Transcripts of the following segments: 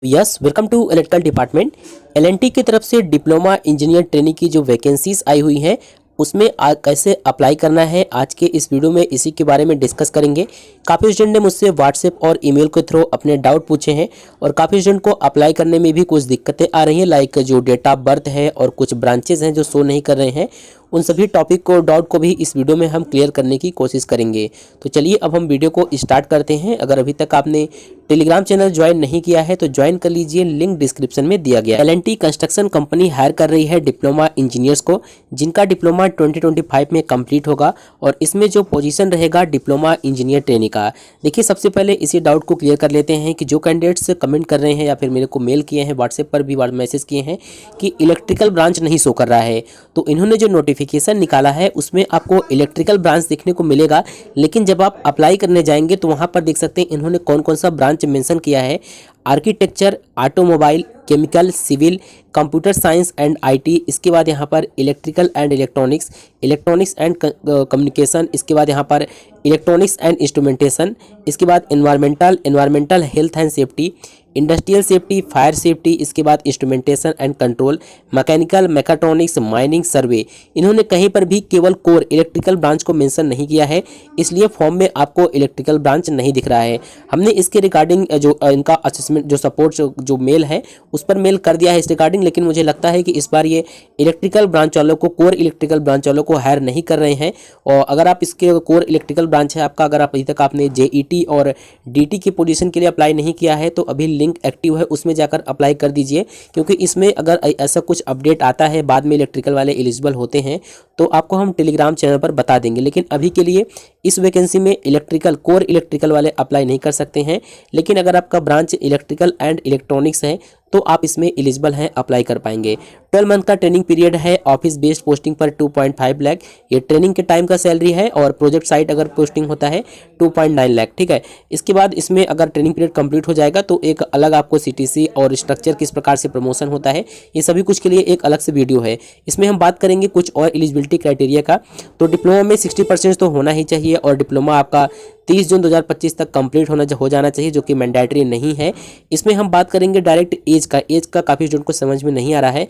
Yes, welcome to electrical department. LNT की तरफ से डिप्लोमा इंजीनियर ट्रेनिंग की जो वैकेंसीज आई हुई हैं उसमें कैसे अप्लाई करना है, आज के इस वीडियो में इसी के बारे में डिस्कस करेंगे। काफ़ी स्टूडेंट ने मुझसे व्हाट्सएप और ईमेल के थ्रू अपने डाउट पूछे हैं और काफ़ी स्टूडेंट को अप्लाई करने में भी कुछ दिक्कतें आ रही हैं, लाइक जो डेट ऑफ बर्थ है और कुछ ब्रांचेज हैं जो शो नहीं कर रहे हैं। उन सभी टॉपिक को डाउट को भी इस वीडियो में हम क्लियर करने की कोशिश करेंगे। तो चलिए अब हम वीडियो को स्टार्ट करते हैं। अगर अभी तक आपने टेलीग्राम चैनल ज्वाइन नहीं किया है तो ज्वाइन कर लीजिए, लिंक डिस्क्रिप्शन में दिया गया है। एलएनटी कंस्ट्रक्शन कंपनी हायर कर रही है डिप्लोमा इंजीनियर्स को, जिनका डिप्लोमा 2025 में कंप्लीट होगा और इसमें जो पोजीशन रहेगा डिप्लोमा इंजीनियर ट्रेनिंग का। देखिए, सबसे पहले इसी डाउट को क्लियर कर लेते हैं कि जो कैंडिडेट्स कमेंट कर रहे हैं या फिर मेरे को मेल किए हैं, व्हाट्सएप पर भी मैसेज किए हैं कि इलेक्ट्रिकल ब्रांच नहीं शो कर रहा है, तो इन्होंने जो नोटिफिकेशन निकाला है उसमें आपको इलेक्ट्रिकल ब्रांच देखने को मिलेगा। लेकिन जब आप अप्लाई करने जाएंगे तो वहाँ पर देख सकते हैं इन्होंने कौन कौन सा ब्रांच मेंशन किया है। Architecture, automobile, chemical, civil, computer science and IT, इसके बाद यहाँ पर electrical and electronics, electronics and communication, इसके बाद यहाँ पर इलेक्ट्रॉनिक्स एंड इंस्ट्रूमेंटेशन, इसके बाद environmental health and safety, industrial safety, fire safety, इसके बाद instrumentation and control, mechanical, mechatronics, mining, survey. इन्होंने कहीं पर भी केवल कोर इलेक्ट्रिकल ब्रांच को मेंशन नहीं किया है, इसलिए फॉर्म में आपको इलेक्ट्रिकल ब्रांच नहीं दिख रहा है। हमने इसके रिगार्डिंग जो इनका असेसमेंट जो सपोर्ट जो मेल है उस पर मेल कर दिया है इस रिगार्डिंग, लेकिन मुझे लगता है कि इस बार ये इलेक्ट्रिकल ब्रांच वालों को, कोर इलेक्ट्रिकल ब्रांच वालों को हायर नहीं कर रहे हैं। और अगर आप इसके कोर इलेक्ट्रिकल ब्रांच है आपका, अगर आप अभी तक आपने जेईटी और डीटी की पोजीशन के लिए अप्लाई नहीं किया है तो अभी लिंक एक्टिव है, उसमें जाकर अप्लाई कर दीजिए, क्योंकि इसमें अगर ऐसा कुछ अपडेट आता है बाद में इलेक्ट्रिकल वाले एलिजिबल होते हैं तो आपको हम टेलीग्राम चैनल पर बता देंगे। लेकिन अभी के लिए इस वैकेंसी में इलेक्ट्रिकल, कोर इलेक्ट्रिकल वाले अप्लाई नहीं कर सकते हैं। लेकिन अगर आपका ब्रांच इलेक्ट्रिकल एंड इलेक्ट्रॉनिक्स है तो आप इसमें एलिजिबल हैं, अप्लाई कर पाएंगे। 12 मंथ का ट्रेनिंग पीरियड है, ऑफिस बेस्ड पोस्टिंग पर 2.5 लाख ये ट्रेनिंग के टाइम का सैलरी है, और प्रोजेक्ट साइट अगर पोस्टिंग होता है 2.9 लाख। ठीक है, इसके बाद इसमें अगर ट्रेनिंग पीरियड कंप्लीट हो जाएगा तो एक अलग आपको सीटीसी और स्ट्रक्चर किस प्रकार से प्रमोशन होता है, ये सभी कुछ के लिए एक अलग से वीडियो है। इसमें हम बात करेंगे कुछ और एलिजिबिलिटी क्राइटेरिया का। तो डिप्लोमा में 60% तो होना ही चाहिए और डिप्लोमा आपका 30 जून 2025 तक कंप्लीट हो जाना चाहिए, जो कि मैंडेटरी नहीं है। इसमें हम बात करेंगे डायरेक्ट एज का काफ़ी स्टूडेंट को समझ में नहीं आ रहा है।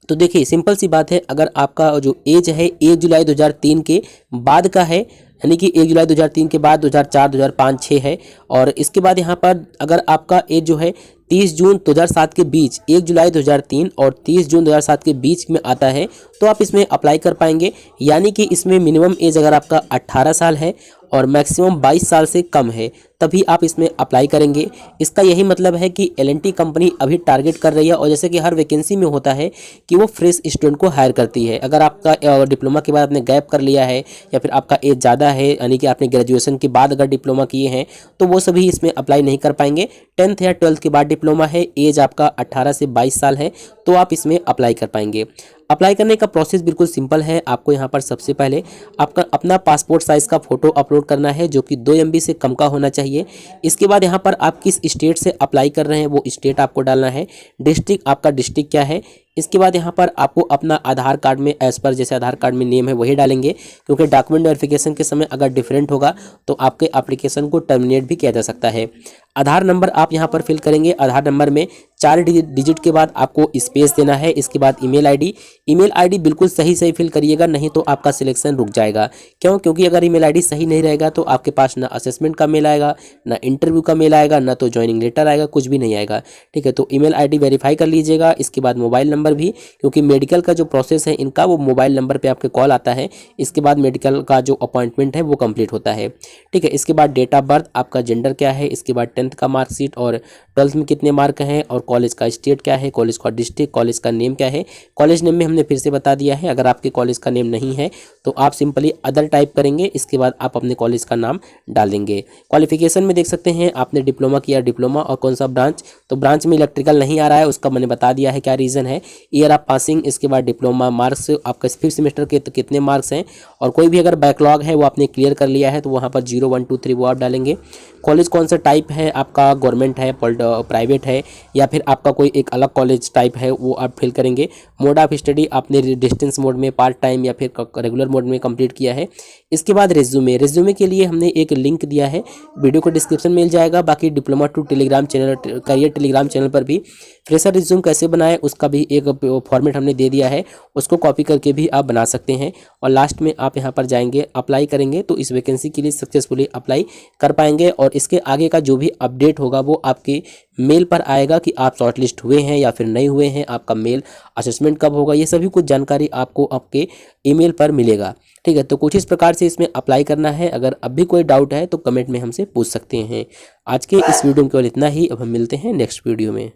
तो देखिए, सिंपल सी बात है, अगर आपका जो एज है 1 जुलाई 2003 के बाद का है, यानी कि 1 जुलाई 2003 के बाद 2004, 2005, 6 है, और इसके बाद यहाँ पर अगर आपका एज जो है 30 जून 2007 के बीच, 1 जुलाई 2003 और 30 जून 2007 के बीच में आता है तो आप इसमें अप्लाई कर पाएंगे। यानी कि इसमें मिनिमम एज अगर आपका 18 साल है और मैक्सिमम 22 साल से कम है तभी आप इसमें अप्लाई करेंगे। इसका यही मतलब है कि एलएनटी कंपनी अभी टारगेट कर रही है, और जैसे कि हर वैकेंसी में होता है कि वो फ्रेश स्टूडेंट को हायर करती है। अगर आपका डिप्लोमा के बाद आपने गैप कर लिया है या फिर आपका एज ज़्यादा है, यानी कि आपने ग्रेजुएशन के बाद अगर डिप्लोमा किए हैं तो वो सभी इसमें अप्लाई नहीं कर पाएंगे। 10th या 12th के बाद डिप्लोमा है, एज आपका 18 से 22 साल है तो आप इसमें अप्लाई कर पाएंगे। अप्लाई करने का प्रोसेस बिल्कुल सिंपल है। आपको यहाँ पर सबसे पहले आपका अपना पासपोर्ट साइज़ का फ़ोटो अपलोड करना है, जो कि 2 MB से कम का होना चाहिए। इसके बाद यहाँ पर आप किस स्टेट से अप्लाई कर रहे हैं वो स्टेट आपको डालना है, डिस्ट्रिक्ट आपका डिस्ट्रिक्ट क्या है। इसके बाद यहाँ पर आपको अपना आधार कार्ड में एज पर जैसे आधार कार्ड में नेम है वही डालेंगे, क्योंकि डॉक्यूमेंट वेरिफिकेशन के समय अगर डिफरेंट होगा तो आपके एप्लीकेशन को टर्मिनेट भी किया जा सकता है। आधार नंबर आप यहाँ पर फिल करेंगे। आधार नंबर में 4 डिजिट के बाद आपको स्पेस देना है। इसके बाद ईमेल आईडी बिल्कुल सही फिल करिएगा, नहीं तो आपका सिलेक्शन रुक जाएगा। क्यों? क्योंकि अगर ईमेल आईडी सही नहीं रहेगा तो आपके पास ना असेसमेंट का मेल आएगा, ना इंटरव्यू का मेल आएगा, ना तो ज्वाइनिंग लेटर आएगा, कुछ भी नहीं आएगा। ठीक है, तो ईमेल आईडी वेरीफाई कर लीजिएगा। इसके बाद मोबाइल नंबर भी, क्योंकि मेडिकल का जो प्रोसेस है इनका वो मोबाइल नंबर पे आपके कॉल आता है। इसके बाद मेडिकल का जो अपॉइंटमेंट है वो कंप्लीट होता है। ठीक है, इसके बाद डेट ऑफ बर्थ, आपका जेंडर क्या है, इसके बाद 10th का मार्कशीट और 12th में कितने मार्क हैं, और कॉलेज का स्टेट क्या है, कॉलेज का डिस्ट्रिक्ट, कॉलेज का नेम क्या है। कॉलेज नेम में हमने फिर से बता दिया है, अगर आपके कॉलेज का नेम नहीं है तो आप सिंपली अदर टाइप करेंगे। इसके बाद आप अपने कॉलेज का नाम डाल देंगे। क्वालिफिकेशन में देख सकते हैं आपने डिप्लोमा किया, डिप्लोमा और कौन सा ब्रांच, तो ब्रांच में इलेक्ट्रिकल नहीं आ रहा है, उसका मैंने बता दिया है क्या रीज़न है। ईयर ऑफ पासिंग, इसके बाद डिप्लोमा मार्क्स, आपका 5th सेमेस्टर के तो कितने मार्क्स हैं, और कोई भी अगर बैकलॉग है वो आपने क्लियर कर लिया है तो वहाँ पर 0 1 2 3 वो आप डालेंगे। कॉलेज कौन सा टाइप है आपका, गवर्नमेंट है, प्राइवेट है, या फिर आपका कोई एक अलग कॉलेज टाइप है वो आप फिल करेंगे। मोड ऑफ स्टडी आपने डिस्टेंस मोड में, पार्ट टाइम या फिर रेगुलर मोड में कंप्लीट किया है। इसके बाद रेज्यूमे के लिए हमने एक लिंक दिया है, वीडियो को डिस्क्रिप्शन में मिल जाएगा। बाकी diploma to telegram channel, career telegram channel पर भी फ्रेशर रिज्यूम कैसे बनाए उसका भी एक फॉर्मेट हमने दे दिया है, उसको कॉपी करके भी आप बना सकते हैं। और लास्ट में आप यहाँ पर जाएंगे, अप्लाई करेंगे तो इस वैकेंसी के लिए सक्सेसफुली अप्लाई कर पाएंगे। और इसके आगे का जो भी अपडेट होगा वो आपके मेल पर आएगा कि आप शॉर्टलिस्ट हुए हैं या फिर नहीं हुए हैं, आपका मेल असेसमेंट कब होगा, ये सभी कुछ जानकारी आपको आपके ईमेल पर मिलेगा। ठीक है, तो कुछ इस प्रकार से इसमें अप्लाई करना है। अगर अब भी कोई डाउट है तो कमेंट में हमसे पूछ सकते हैं। आज के इस वीडियो में केवल इतना ही, अब हम मिलते हैं नेक्स्ट वीडियो में।